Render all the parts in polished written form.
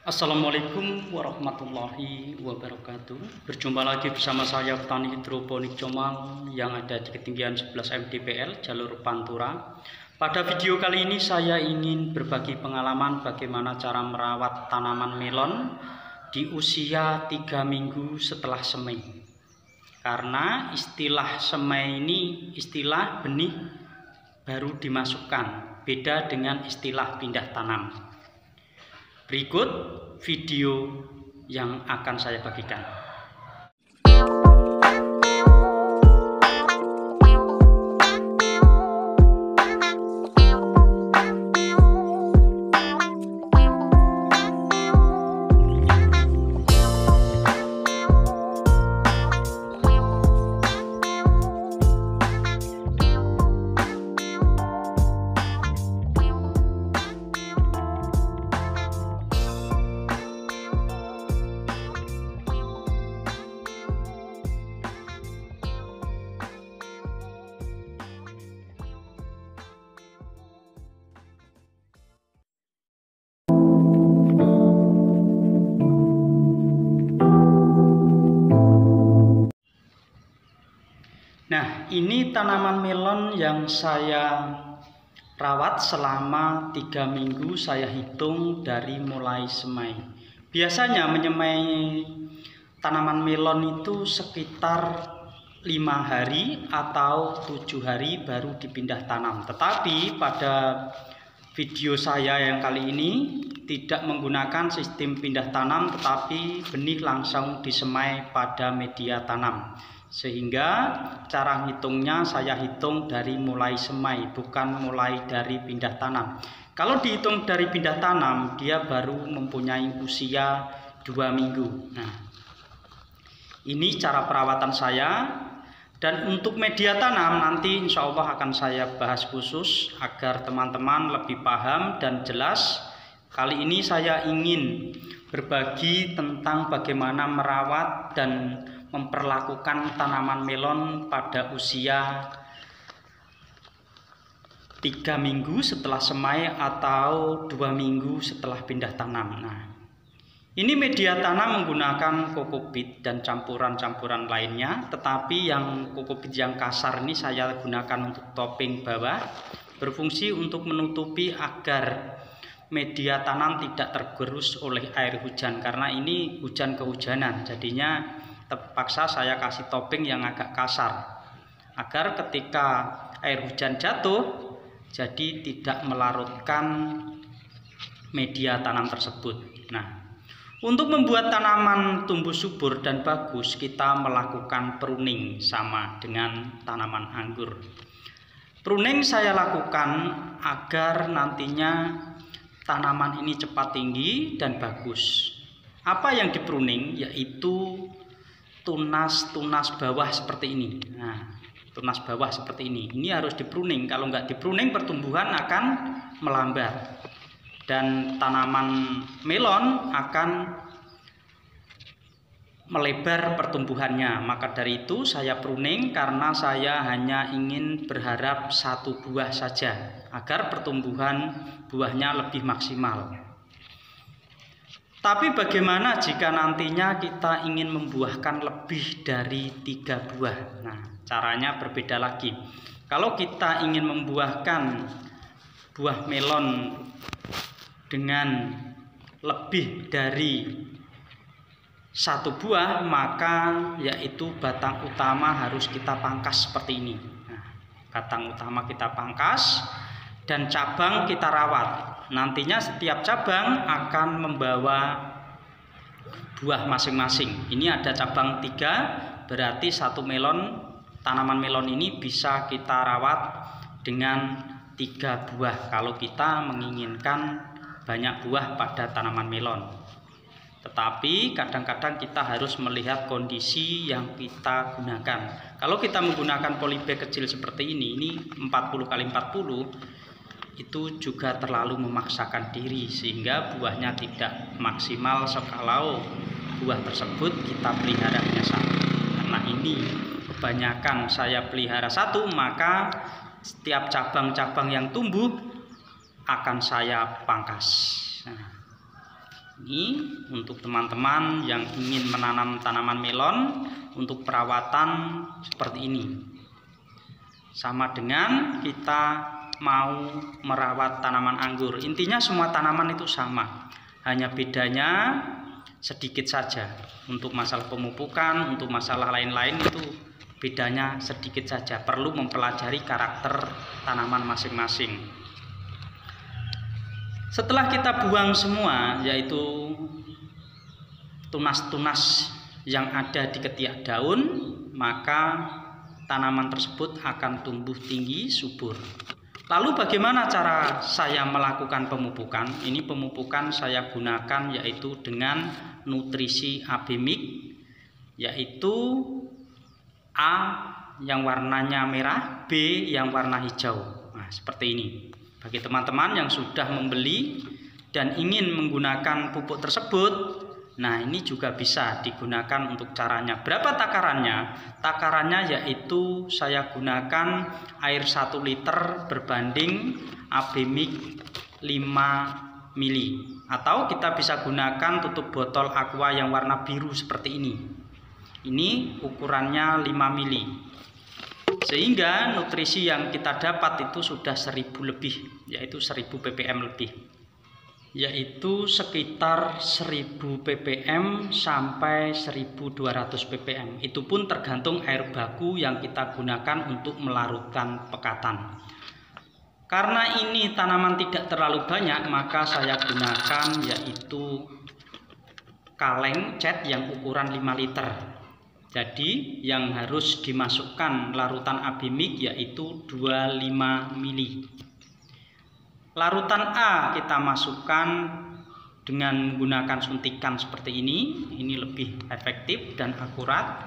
Assalamualaikum warahmatullahi wabarakatuh. Berjumpa lagi bersama saya petani hidroponik Comal yang ada di ketinggian 11 mdpl jalur Pantura. Pada video kali ini saya ingin berbagi pengalaman bagaimana cara merawat tanaman melon di usia 3 minggu setelah semai. Karena istilah semai ini istilah benih baru dimasukkan, beda dengan istilah pindah tanam. Berikut video yang akan saya bagikan. Nah, ini tanaman melon yang saya rawat selama 3 minggu, saya hitung dari mulai semai. Biasanya menyemai tanaman melon itu sekitar 5 hari atau 7 hari baru dipindah tanam. Tetapi pada video saya yang kali ini tidak menggunakan sistem pindah tanam, tetapi benih langsung disemai pada media tanam. Sehingga cara hitungnya saya hitung dari mulai semai, bukan mulai dari pindah tanam. Kalau dihitung dari pindah tanam, dia baru mempunyai usia 2 minggu. Nah, ini cara perawatan saya. Dan untuk media tanam nanti insya Allah akan saya bahas khusus agar teman-teman lebih paham dan jelas. Kali ini saya ingin berbagi tentang bagaimana merawat dan memperlakukan tanaman melon pada usia 3 minggu setelah semai atau 2 minggu setelah pindah tanam. Nah, ini media tanam menggunakan kokopit dan campuran-campuran lainnya, tetapi yang kokopit yang kasar ini saya gunakan untuk topping bawah, berfungsi untuk menutupi agar media tanam tidak tergerus oleh air hujan, karena ini hujan kehujanan, jadinya terpaksa saya kasih topping yang agak kasar agar ketika air hujan jatuh jadi tidak melarutkan media tanam tersebut. Nah, untuk membuat tanaman tumbuh subur dan bagus, kita melakukan pruning sama dengan tanaman anggur. Pruning saya lakukan agar nantinya tanaman ini cepat tinggi dan bagus. Apa yang dipruning? Yaitu tunas-tunas bawah seperti ini. Nah, tunas bawah seperti ini harus dipruning. Kalau nggak dipruning, pertumbuhan akan melambat dan tanaman melon akan melebar pertumbuhannya. Maka dari itu saya pruning, karena saya hanya ingin berharap 1 buah saja agar pertumbuhan buahnya lebih maksimal. Tapi bagaimana jika nantinya kita ingin membuahkan lebih dari 3 buah? Nah, caranya berbeda lagi. Kalau kita ingin membuahkan buah melon dengan lebih dari 1 buah, maka yaitu batang utama harus kita pangkas seperti ini. Nah, batang utama kita pangkas dan cabang kita rawat. Nantinya setiap cabang akan membawa buah masing-masing. Ini ada cabang 3, berarti 1 melon, tanaman melon ini bisa kita rawat dengan 3 buah kalau kita menginginkan banyak buah pada tanaman melon. Tetapi kadang-kadang kita harus melihat kondisi yang kita gunakan. Kalau kita menggunakan polybag kecil seperti ini 40 x 40, itu juga terlalu memaksakan diri sehingga buahnya tidak maksimal sekalau buah tersebut kita pelihara hanya 1. Karena ini kebanyakan saya pelihara 1, maka setiap cabang-cabang yang tumbuh akan saya pangkas. Nah, Ini untuk teman-teman yang ingin menanam tanaman melon untuk perawatan seperti ini. Sama dengan kita mau merawat tanaman anggur. Intinya semua tanaman itu sama, hanya bedanya sedikit saja. Untuk masalah pemupukan, untuk masalah lain-lain itu bedanya sedikit saja. Perlu mempelajari karakter tanaman masing-masing. Setelah kita buang semua, yaitu tunas-tunas yang ada di ketiak daun, maka tanaman tersebut akan tumbuh tinggi, subur. Lalu bagaimana cara saya melakukan pemupukan? Ini pemupukan saya gunakan yaitu dengan nutrisi Abimik, yaitu A yang warnanya merah, B yang warna hijau. Nah, seperti ini. Bagi teman-teman yang sudah membeli dan ingin menggunakan pupuk tersebut, nah ini juga bisa digunakan untuk caranya. Berapa takarannya? Takarannya yaitu saya gunakan air 1 liter berbanding Abimik 5 mili. Atau kita bisa gunakan tutup botol aqua yang warna biru seperti ini. Ini ukurannya 5 mili. Sehingga nutrisi yang kita dapat itu sudah 1000 lebih, yaitu 1000 ppm lebih, yaitu sekitar 1000 ppm sampai 1200 ppm. Itu pun tergantung air baku yang kita gunakan untuk melarutkan pekatan. Karena ini tanaman tidak terlalu banyak, maka saya gunakan yaitu kaleng cat yang ukuran 5 liter. Jadi yang harus dimasukkan larutan Abimik yaitu 25 mili. Larutan A kita masukkan dengan menggunakan suntikan seperti ini. Ini lebih efektif dan akurat.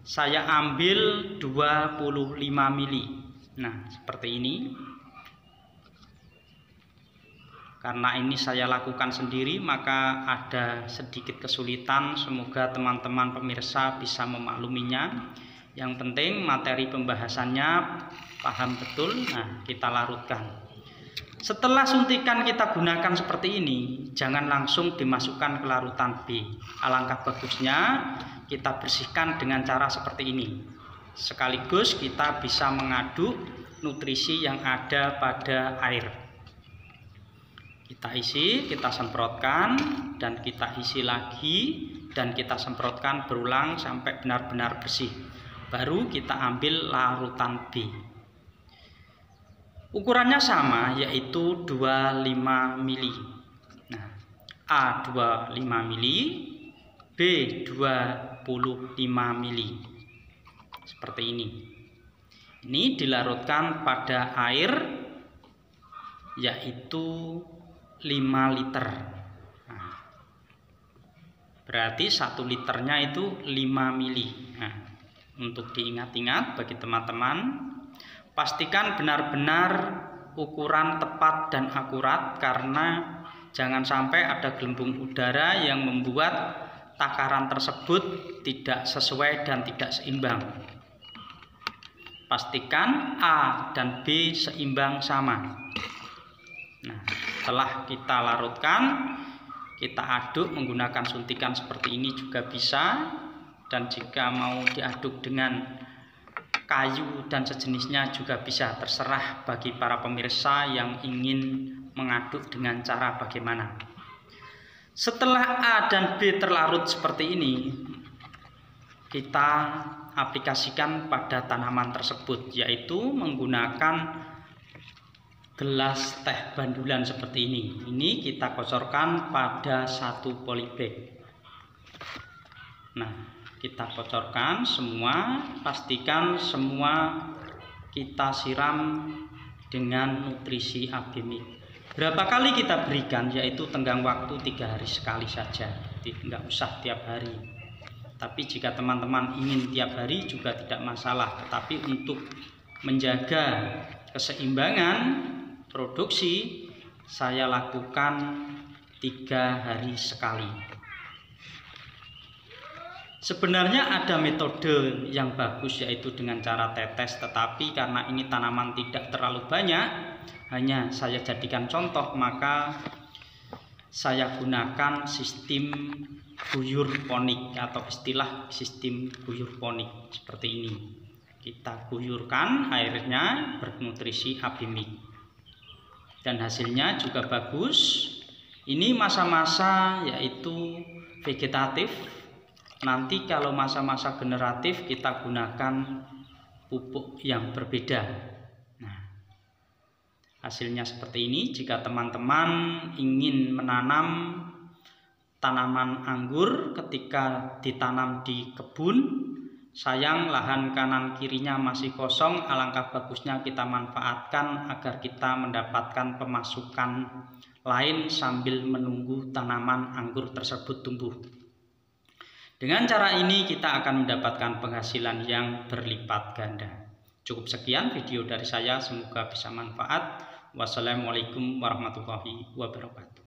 Saya ambil 25 mili. Nah, seperti ini. Karena ini saya lakukan sendiri, maka ada sedikit kesulitan. Semoga teman-teman pemirsa bisa memakluminya. Yang penting materi pembahasannya paham betul. Nah, kita larutkan. Setelah suntikan kita gunakan seperti ini, jangan langsung dimasukkan ke larutan B. Alangkah bagusnya kita bersihkan dengan cara seperti ini. Sekaligus kita bisa mengaduk nutrisi yang ada pada air. Kita isi, kita semprotkan, dan kita isi lagi, dan kita semprotkan berulang sampai benar-benar bersih. Baru kita ambil larutan B. Ukurannya sama, yaitu 25 mili. Nah, A 25 mili, B 25 mili. Seperti ini. Ini dilarutkan pada air, yaitu 5 liter. Nah, berarti 1 liternya itu 5 mili. Nah, untuk diingat-ingat bagi teman-teman, pastikan benar-benar ukuran tepat dan akurat, karena jangan sampai ada gelembung udara yang membuat takaran tersebut tidak sesuai dan tidak seimbang. Pastikan A dan B seimbang sama. Nah, setelah kita larutkan, kita aduk menggunakan suntikan seperti ini juga bisa. Dan jika mau diaduk dengan kayu dan sejenisnya juga bisa, terserah bagi para pemirsa yang ingin mengaduk dengan cara bagaimana. Setelah A dan B terlarut seperti ini, kita aplikasikan pada tanaman tersebut, yaitu menggunakan gelas teh bandulan seperti ini. Ini kita kocorkan pada 1 polybag. Nah, kita kocorkan semua, pastikan semua kita siram dengan nutrisi Abimik. Berapa kali kita berikan? Yaitu tenggang waktu 3 hari sekali saja, tidak usah tiap hari. Tapi jika teman-teman ingin tiap hari juga tidak masalah. Tetapi untuk menjaga keseimbangan produksi, saya lakukan 3 hari sekali. Sebenarnya ada metode yang bagus, yaitu dengan cara tetes, tetapi karena ini tanaman tidak terlalu banyak, hanya saya jadikan contoh, maka saya gunakan sistem guyur ponik atau istilah sistem guyur ponik seperti ini. Kita guyurkan, airnya bernutrisi abimik dan hasilnya juga bagus. Ini masa-masa yaitu vegetatif. Nanti kalau masa-masa generatif kita gunakan pupuk yang berbeda. Nah, hasilnya seperti ini. Jika teman-teman ingin menanam tanaman anggur ketika ditanam di kebun, sayang lahan kanan kirinya masih kosong, alangkah bagusnya kita manfaatkan agar kita mendapatkan pemasukan lain sambil menunggu tanaman anggur tersebut tumbuh. Dengan cara ini kita akan mendapatkan penghasilan yang berlipat ganda. Cukup sekian video dari saya, semoga bisa manfaat. Wassalamualaikum warahmatullahi wabarakatuh.